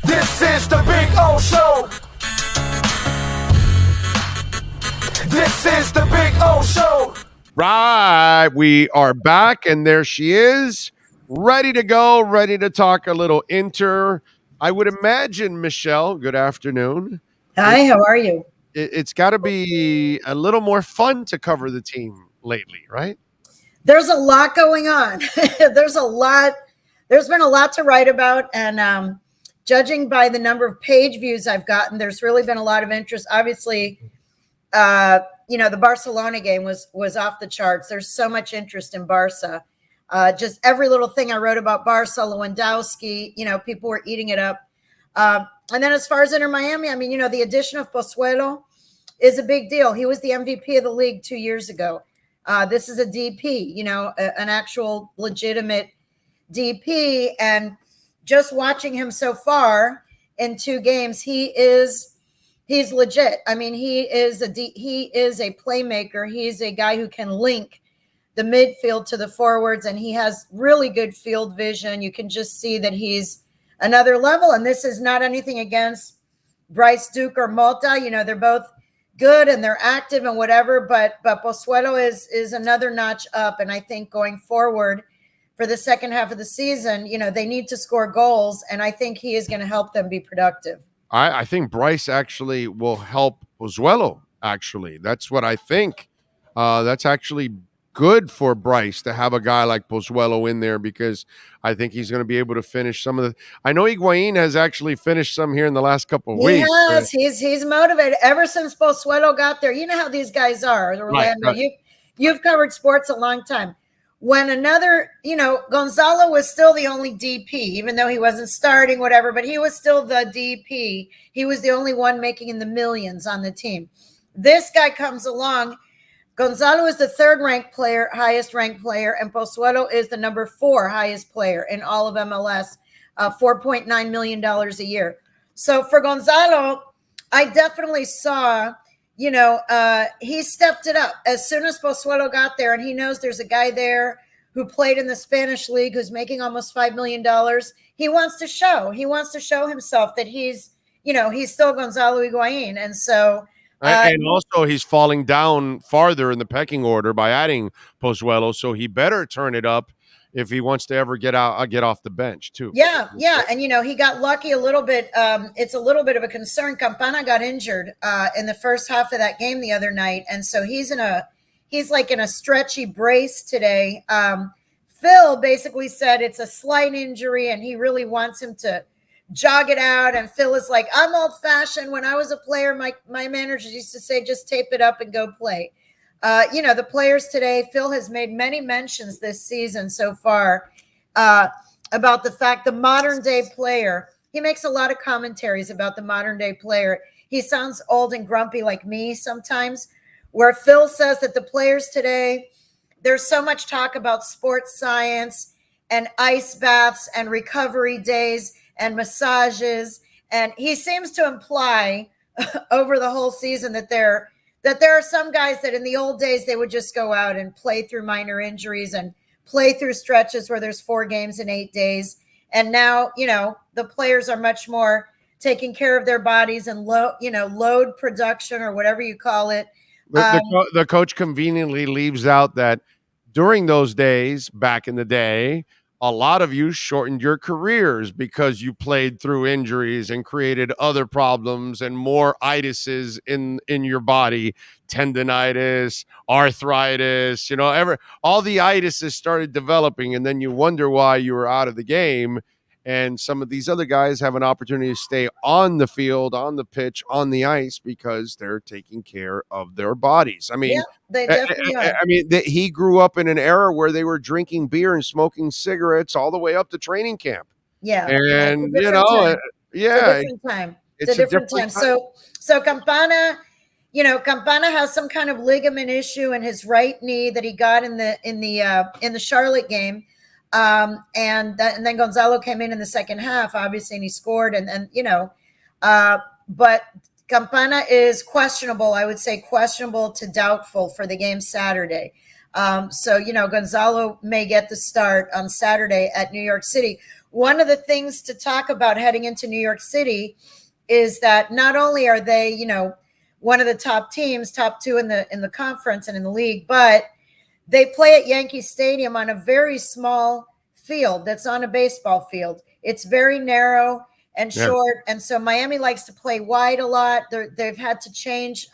This is the Big O Show. This is the Big O Show. Right, we are back, and there she is, ready to go, ready to talk a little Inter. I would imagine, Michelle, good afternoon. Hi, how are you? It's got to be a little more fun to cover the team lately, right? There's a lot going on. There's a lot. There's been a lot to write about, and judging by the number of page views I've gotten, there's really been a lot of interest. Obviously, the Barcelona game was off the charts. There's so much interest in Barca. Just every little thing I wrote about Barca, Lewandowski, people were eating it up. And then as far as Inter Miami, I mean, the addition of Pozuelo is a big deal. He was the MVP of the league 2 years ago. This is a DP, an actual legitimate DP. And just watching him so far in 2 games, he's legit. I mean, he is a playmaker. He's a guy who can link the midfield to the forwards, and he has really good field vision. You can just see that he's another level. And this is not anything against Bryce Duke or Mota. They're both good and they're active and whatever, but Pozuelo is another notch up. And I think going forward for the second half of the season, they need to score goals, and I think he is going to help them be productive. I think Bryce actually will help Pozuelo, actually. That's what I think. That's actually good for Bryce to have a guy like Pozuelo in there, because I think he's going to be able to finish some of the. I know Higuain has actually finished some here in the last couple of weeks. He has. He's motivated ever since Pozuelo got there. You know how these guys are, Orlando. Right. You've covered sports a long time. When another, Gonzalo was still the only DP, even though he wasn't starting, whatever, but he was still the DP. He was the only one making in the millions on the team. This guy comes along. Gonzalo is the 3rd ranked player, highest ranked player, and Pozuelo is the number 4 highest player in all of MLS, $4.9 million a year. So for Gonzalo, I definitely saw, he stepped it up as soon as Pozuelo got there, and he knows there's a guy there who played in the Spanish league who's making almost $5 million. He wants to show himself that he's still Gonzalo Higuain. And so, and also he's falling down farther in the pecking order by adding Pozuelo, so he better turn it up if he wants to ever get off the bench too. Yeah. And, he got lucky a little bit. It's a little bit of a concern. Campana got injured in the first half of that game the other night. And so he's like in a stretchy brace today. Phil basically said it's a slight injury and he really wants him to jog it out. And Phil is like, I'm old fashioned. When I was a player, my managers used to say, just tape it up and go play. The players today, Phil has made many mentions this season so far about the fact the modern day player, he makes a lot of commentaries about the modern day player. He sounds old and grumpy like me sometimes, where Phil says that the players today, there's so much talk about sports science and ice baths and recovery days and massages. And he seems to imply over the whole season that there are some guys that in the old days, they would just go out and play through minor injuries and play through stretches where there's 4 games in 8 days. And now, the players are much more taking care of their bodies and load production or whatever you call it. The coach conveniently leaves out that during those days, back in the day, a lot of you shortened your careers because you played through injuries and created other problems and more itises in your body, tendonitis, arthritis, all the itises started developing, and then you wonder why you were out of the game. And some of these other guys have an opportunity to stay on the field, on the pitch, on the ice because they're taking care of their bodies. I mean, yeah, they definitely are. I mean, he grew up in an era where they were drinking beer and smoking cigarettes all the way up to training camp. Yeah. And, It's a different time. It's a different time. So Campana, Campana has some kind of ligament issue in his right knee that he got in the Charlotte game. And then Gonzalo came in the second half, obviously, and he scored. But Campana is questionable. I would say questionable to doubtful for the game Saturday. So Gonzalo may get the start on Saturday at New York City. one of the things to talk about heading into New York City is that not only are they, one of the top teams, top two in the conference and in the league, but they play at Yankee Stadium on a very small field that's on a baseball field. It's very narrow and short, and so Miami likes to play wide a lot. They've had to change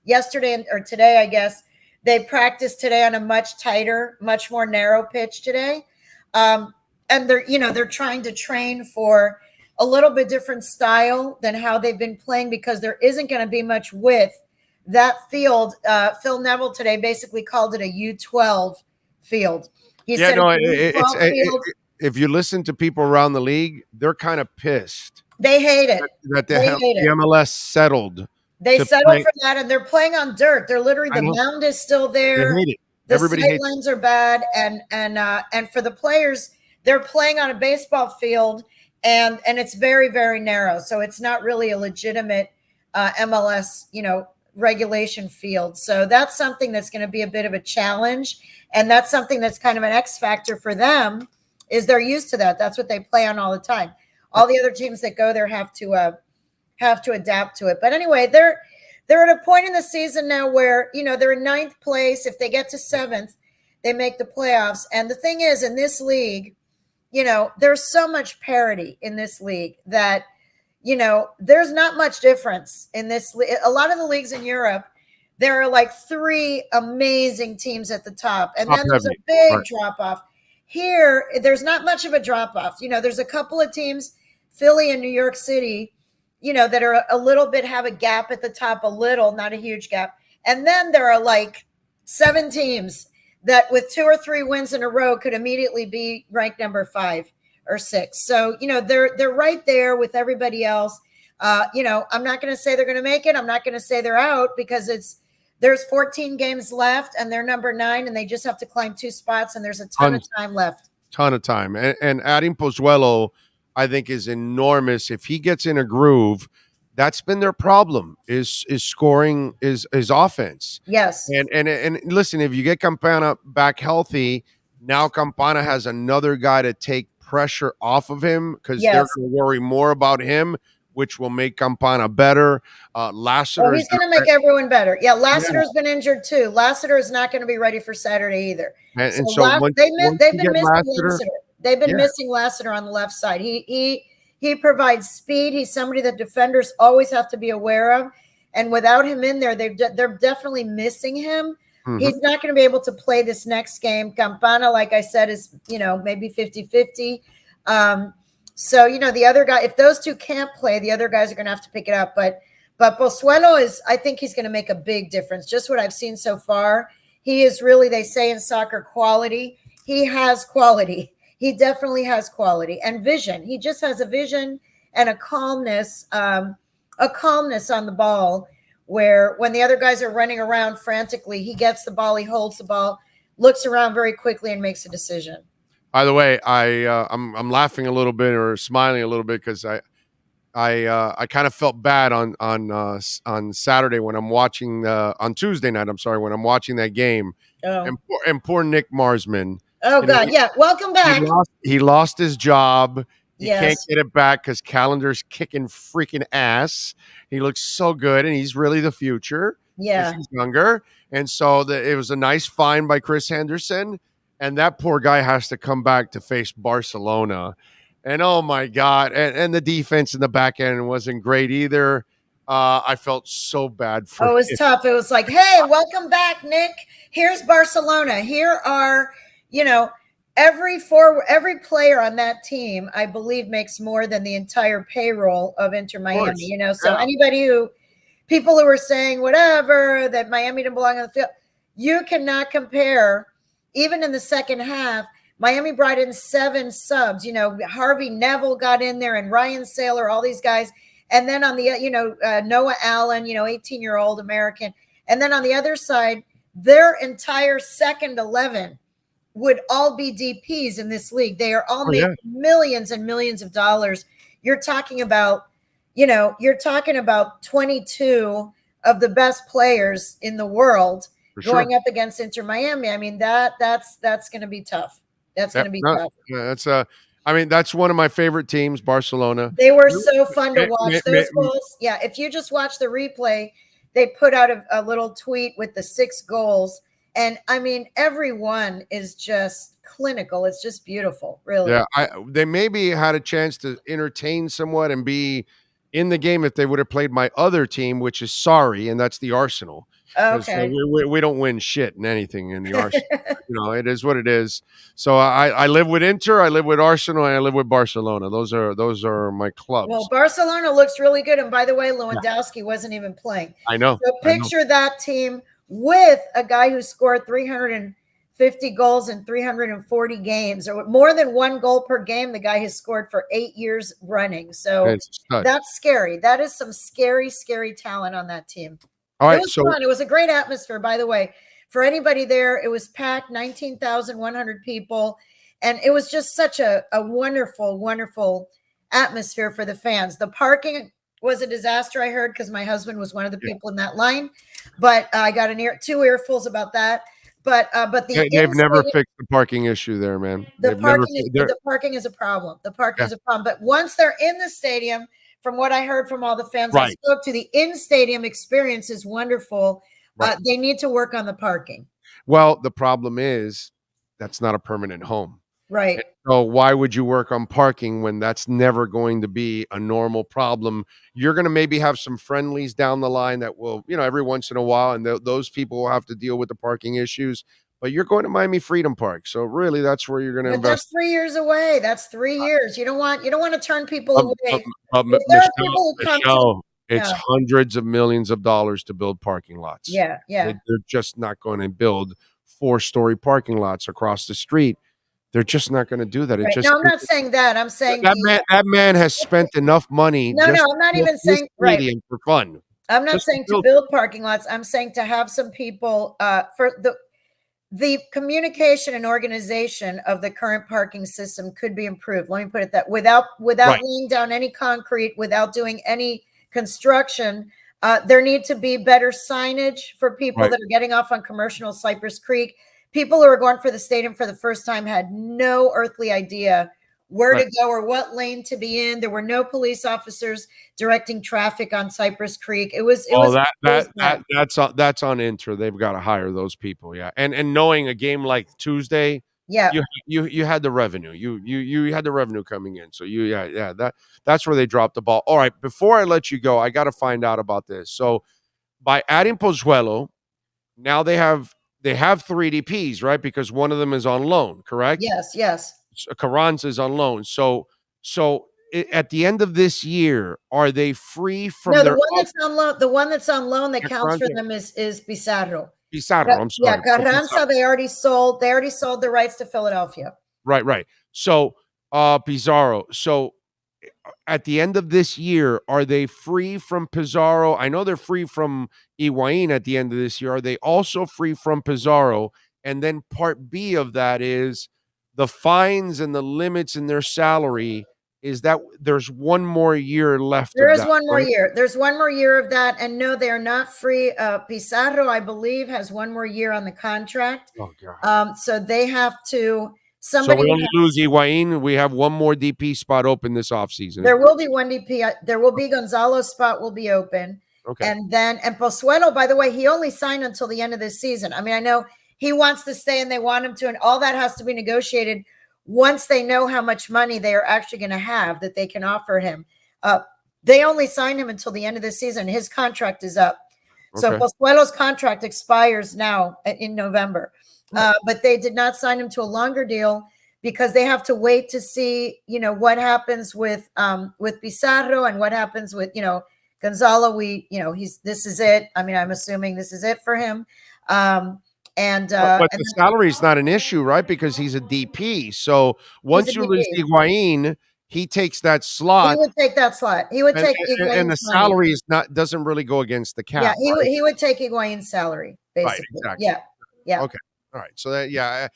yesterday or today, I guess. They practiced today on a much tighter, much more narrow pitch today, and they're trying to train for a little bit different style than how they've been playing because there isn't going to be much width. That field, Phil Neville today basically called it a U12 field. He said if you listen to people around the league, they're kind of pissed. They hate it. That the MLS settled. They settled for that, and they're playing on dirt. They're literally, the mound is still there. They hate it. The sight lines are bad, and for the players, they're playing on a baseball field, and it's very, very narrow. So it's not really a legitimate MLS, regulation field. So that's something that's going to be a bit of a challenge, and that's something that's kind of an X factor for them. Is they're used to that. That's what they play on all the time. All the other teams that go there have to adapt to it. But anyway, they're at a point in the season now where, they're in 9th place. If they get to 7th, they make the playoffs. And the thing is, in this league, there's so much parity in this league that, there's not much difference in this. A lot of the leagues in Europe, there are like 3 amazing teams at the top. And then there's a big drop off. Here, there's not much of a drop off. There's a couple of teams, Philly and New York City, that are a little bit, have a gap at the top, a little, not a huge gap. And then there are like 7 teams that with 2 or 3 wins in a row could immediately be ranked number 5 or 6. So, they're right there with everybody else. I'm not going to say they're going to make it. I'm not going to say they're out because there's 14 games left and they're number 9 and they just have to climb 2 spots and there's a ton of time left. Ton of time. And adding Pozuelo, I think, is enormous. If he gets in a groove, that's been their problem is scoring is offense. Yes. And listen, if you get Campana back healthy, now Campana has another guy to take pressure off of him because they're going to worry more about him, which will make Campana better. Lassiter, he's going to make everyone better. Yeah, Lassiter's been injured too. Lassiter is not going to be ready for Saturday either. They've been missing Lassiter. They've been missing Lassiter on the left side. He provides speed. He's somebody that defenders always have to be aware of. And without him in there, they're definitely missing him. Mm-hmm. He's not going to be able to play this next game. Campana, like I said, is, maybe 50-50. So, the other guy, if those 2 can't play, the other guys are going to have to pick it up. But Pozuelo I think he's going to make a big difference. Just what I've seen so far. He is really, they say in soccer, quality. He has quality. He definitely has quality and vision. He just has a vision and a calmness on the ball where when the other guys are running around frantically, he gets the ball, he holds the ball, looks around very quickly and makes a decision. By the way, I'm laughing a little bit or smiling a little bit because I kind of felt bad on Saturday when I'm watching on Tuesday night. I'm sorry, when I'm watching that game. Oh. And poor Nick Marsman. Oh God, yeah. Welcome back. He lost his job. He Yes. can't get it back because Calendar's kicking freaking ass. He looks so good, and he's really the future. Yeah. He's younger. And so it was a nice find by Chris Henderson. And that poor guy has to come back to face Barcelona. And oh my God. And the defense in the back end wasn't great either. I felt so bad for him. It was tough. It was like, hey, welcome back, Nick. Here's Barcelona. Here are, every player on that team, I believe, makes more than the entire payroll of Inter Miami. So people who are saying whatever, that Miami didn't belong on the field, you cannot compare. Even in the second half, Miami brought in 7 subs. Harvey Neville got in there and Ryan Saylor, all these guys. And then on the, Noah Allen, 18-year-old American. And then on the other side, their entire second 11 would all be DPs in this league. They are all making millions and millions of dollars. You're talking about, 22 of the best players in the world going up against Inter Miami. I mean, that's going to be tough. That's going to be tough. Yeah, I mean, that's one of my favorite teams, Barcelona. They were so fun to Me- watch. me- Those me- goals, yeah. If you just watch the replay, they put out a little tweet with the 6 goals. And I mean, every one is just clinical. It's just beautiful, really. Yeah, they maybe had a chance to entertain somewhat and be in the game if they would have played my other team, which is sorry, and that's the Arsenal. Because Okay. we don't win shit in anything in the Arsenal. It is what it is. So I live with Inter, I live with Arsenal, and I live with Barcelona. Those are my Well, clubs. Barcelona looks really good. And by the way, Yeah, Lewandowski wasn't even playing. I know. So I know. picture that team with a guy who scored 350 goals in 340 games, or more than 1 goal per game. The guy has scored for 8 years running. So It's a stud. that's scary. That is some scary, scary talent on that team. All It right, was so fun. It was a great atmosphere, by the way. For anybody there, it was packed, 19,100 people. And it was just such a wonderful, wonderful atmosphere for the fans. The parking was a disaster, I heard, because my husband was one of the people in that line. But I got 2 earfuls about that. But they've never fixed the parking issue there, man. the They've never. parking is a problem. The parking Yeah, is a problem. But once they're in the stadium, from what I heard from all the fans I right, spoke to, the in-stadium experience is wonderful. right. They need to work on the parking. Well, the problem is that's not a permanent home. Right. So why would you work on parking when that's never going to be a normal problem? You're going to maybe have some friendlies down the line that will, every once in a while, and those people will have to deal with the parking issues. But you're going to Miami Freedom Park, so really, that's where you're going to But that's invest. 3 years away. That's 3 years. You don't want to turn people Um, um, away. If there are people who come to, Michelle, it's yeah, hundreds of millions of dollars to build parking lots. yeah, yeah. They're just not going to build 4-story parking lots across the street. They're just not going to do that. It Right. just No, I'm not saying that. I'm saying that man has spent enough money no, just I'm not to build even this saying right. stadium for fun. I'm not Just to saying to build. build parking lots. I'm saying to have some people for the communication and organization of the current parking system could be improved. Let me put it that without Right. laying down any concrete, without doing any construction, there need to be better signage for people Right. that are getting off on Commercial Cypress Creek. People who are going for the stadium for the first time had no earthly idea where Right. to go or what lane to be in. There were no police officers directing traffic on Cypress Creek. It was bad. That's on Inter. They've got to hire those people. Yeah. And knowing a game like Tuesday, Yeah. you had the revenue. You had the revenue coming in. So that's where they dropped the ball. All right, before I let you go, I got to find out about this. So by adding Pozuelo, now they have 3 DPs, right? Because one of them is on loan, correct? Yes. Carranza is on loan. So at the end of this year, are they free from No, the their one that's on loan, that counts for Carranza? them is Pizarro. Pizarro? I'm Yeah, sorry. Carranza, they already sold the rights to Philadelphia. Right. So Pizarro. So at the end of this year, are they free from Pizarro? I know they're free from Higuain at the end of this year. Are they also free from Pizarro? And then part B of that is the fines and the limits in their salary is that there's one more year left There of is that, one more right? year. There's one more year of that. And no, they are not free. Pizarro, I believe, has one more year on the contract. Oh, God. So they have to, So somebody, we only lose Higuain. We have one more DP spot open this offseason. there will be one DP. There will be Gonzalo's spot will be open. Okay. And Pozuelo, by the way, he only signed until the end of this season. I mean, I know he wants to stay and they want him to, and all that has to be negotiated once they know how much money they are actually going to have that they can offer him. They only signed him until the end of the season. His contract is up. So Okay. Pozuelo's contract expires now in November. But they did not sign him to a longer deal because they have to wait to see, what happens with Pizarro and what happens with, Gonzalo. This is it. I mean, I'm assuming this is it for him. But the salary is not an issue, right? Because he's a DP. So once you lose DP. Higuain, he takes that He slot, would take that slot. He would take and the Higuain's money. salary doesn't really go against the cap. Yeah, right? he would take Higuain's salary, basically. Right, exactly. Yeah. Okay. All right. So that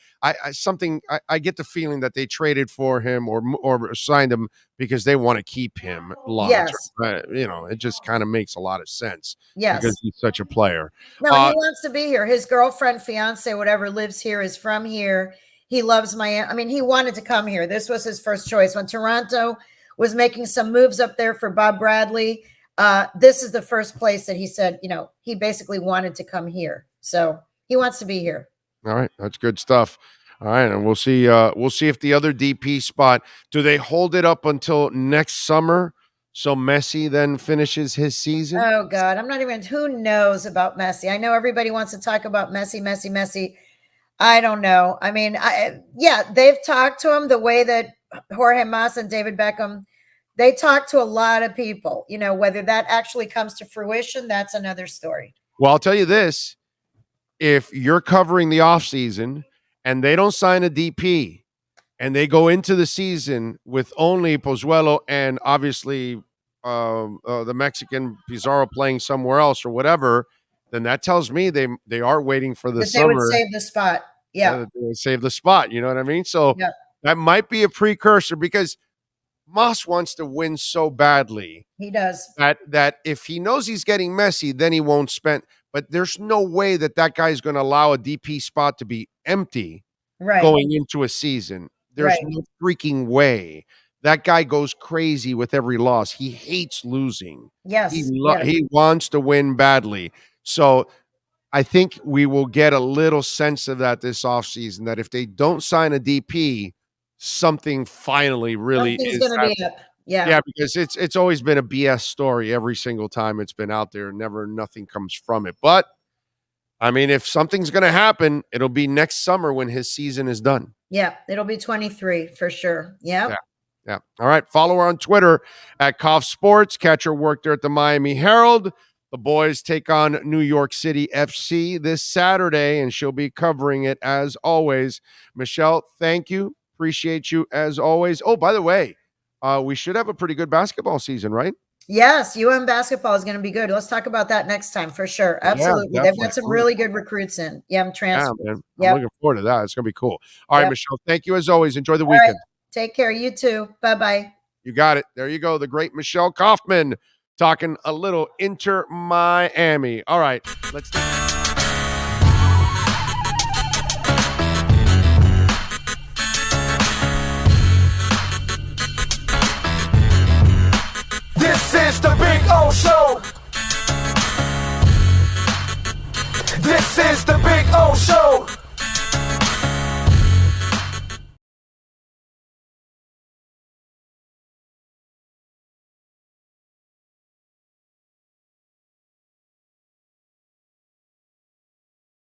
I get the feeling that they traded for him or signed him because they want to keep him long Yes. term. It just kind of makes a lot of sense Yes. because he's such a player. No, he wants to be here. His girlfriend, fiance, whatever, lives here, is from here. He loves Miami. I mean, he wanted to come here. This was his first choice. When Toronto was making some moves up there for Bob Bradley, this is the first place that he said, he basically wanted to come here. So he wants to be here. All right, that's good stuff. All right, and we'll see. We'll see if the other DP spot, do they hold it up until next summer, so Messi then finishes his season? Oh God, I'm not even. Who knows about Messi? I know everybody wants to talk about Messi. I don't know. I mean, they've talked to him the way that Jorge Mas and David Beckham. They talk to a lot of people. Whether that actually comes to fruition, that's another story. Well, I'll tell you this: if you're covering the offseason and they don't sign a DP and they go into the season with only Pozuelo and obviously the Mexican Pizarro playing somewhere else or whatever, then that tells me they are waiting for the That summer. They would save the spot. Yeah. They would save the spot. You know what I mean? So yeah. that might be a precursor because Moss wants to win so badly. He does. That if he knows he's getting Messi, then he won't spend. But there's no way that guy's going to allow a DP spot to be empty going into a season. There's no freaking way. That guy goes crazy with every loss. He hates losing. Yes. He wants to win badly. So I think we will get a little sense of that this offseason, that if they don't sign a DP, something finally really Something's is going to be up. Yeah. Yeah, because it's always been a BS story every single time it's been out there. Nothing comes from it. But I mean, if something's going to happen, it'll be next summer when his season is done. Yeah, it'll be 23 for sure. Yeah. All right. Follow her on Twitter at Kauf Sports. Catch her work there at the Miami Herald. The boys take on New York City FC this Saturday, and she'll be covering it as always. Michelle, thank you. Appreciate you as always. Oh, by the way, we should have a pretty good basketball season, right? Yes, basketball is going to be good. Let's talk about that next time for sure. Absolutely. Yeah, they've got some really good recruits in. Yeah, I'm transferred. Yeah, man. I'm looking forward to that. It's going to be cool. All right, Michelle, thank you as always. Enjoy the weekend. Right. Take care. You too. Bye-bye. You got it. There you go. The great Michelle Kaufman talking a little Inter Miami. All right, let's